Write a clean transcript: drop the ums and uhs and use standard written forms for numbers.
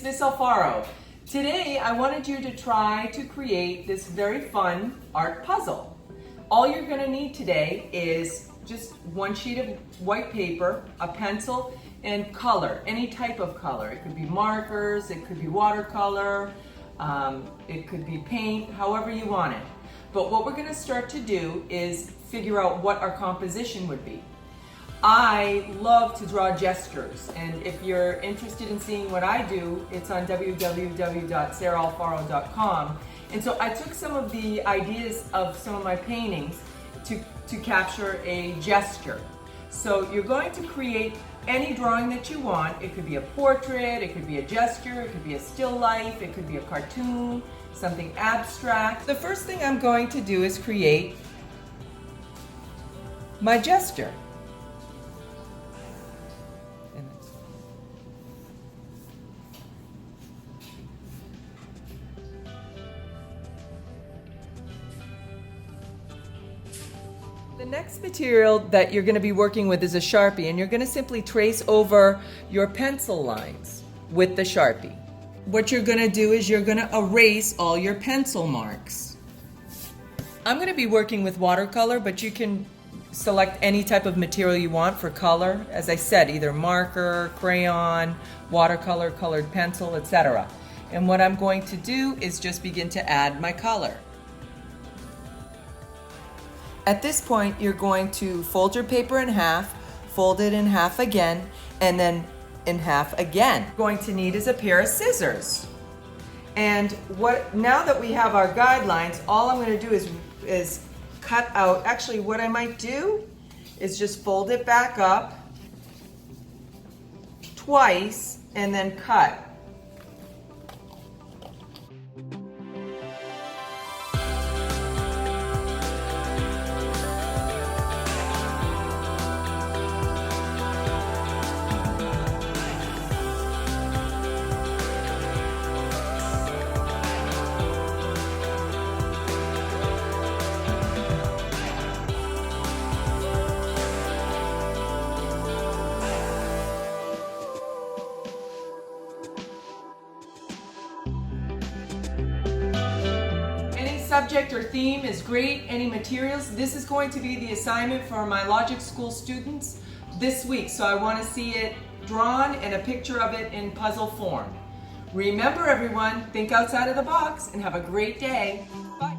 Miss Alfaro. Today I wanted you to try to create this very fun art puzzle. All you're going to need today is just one sheet of white paper, a pencil, and color, any type of color. It could be markers, it could be watercolor, it could be paint, however you want it. But what we're going to start to do is figure out what our composition would be. I love to draw gestures, and if you're interested in seeing what I do, it's on www.saralfaro.com. And so I took some of the ideas of some of my paintings to capture a gesture. So you're going to create any drawing that you want. It could be a portrait, it could be a gesture, it could be a still life, it could be a cartoon, something abstract. The first thing I'm going to do is create my gesture. The next material that you're going to be working with is a Sharpie, and you're going to simply trace over your pencil lines with the Sharpie. What you're going to do is you're going to erase all your pencil marks. I'm going to be working with watercolor, but you can select any type of material you want for color. As I said, either marker, crayon, watercolor, colored pencil, etc. And what I'm going to do is just begin to add my color. At this point, you're going to fold your paper in half, fold it in half again, and then in half again. What you're going to need is a pair of scissors. And now that we have our guidelines, all I'm going to do is cut out. Actually, what I might do is just fold it back up twice and then cut. Subject or theme is great. Any materials. This is going to be the assignment for my Logic School students this week, so I want to see it drawn and a picture of it in puzzle form. Remember, everyone, think outside of the box and have a great day. Bye.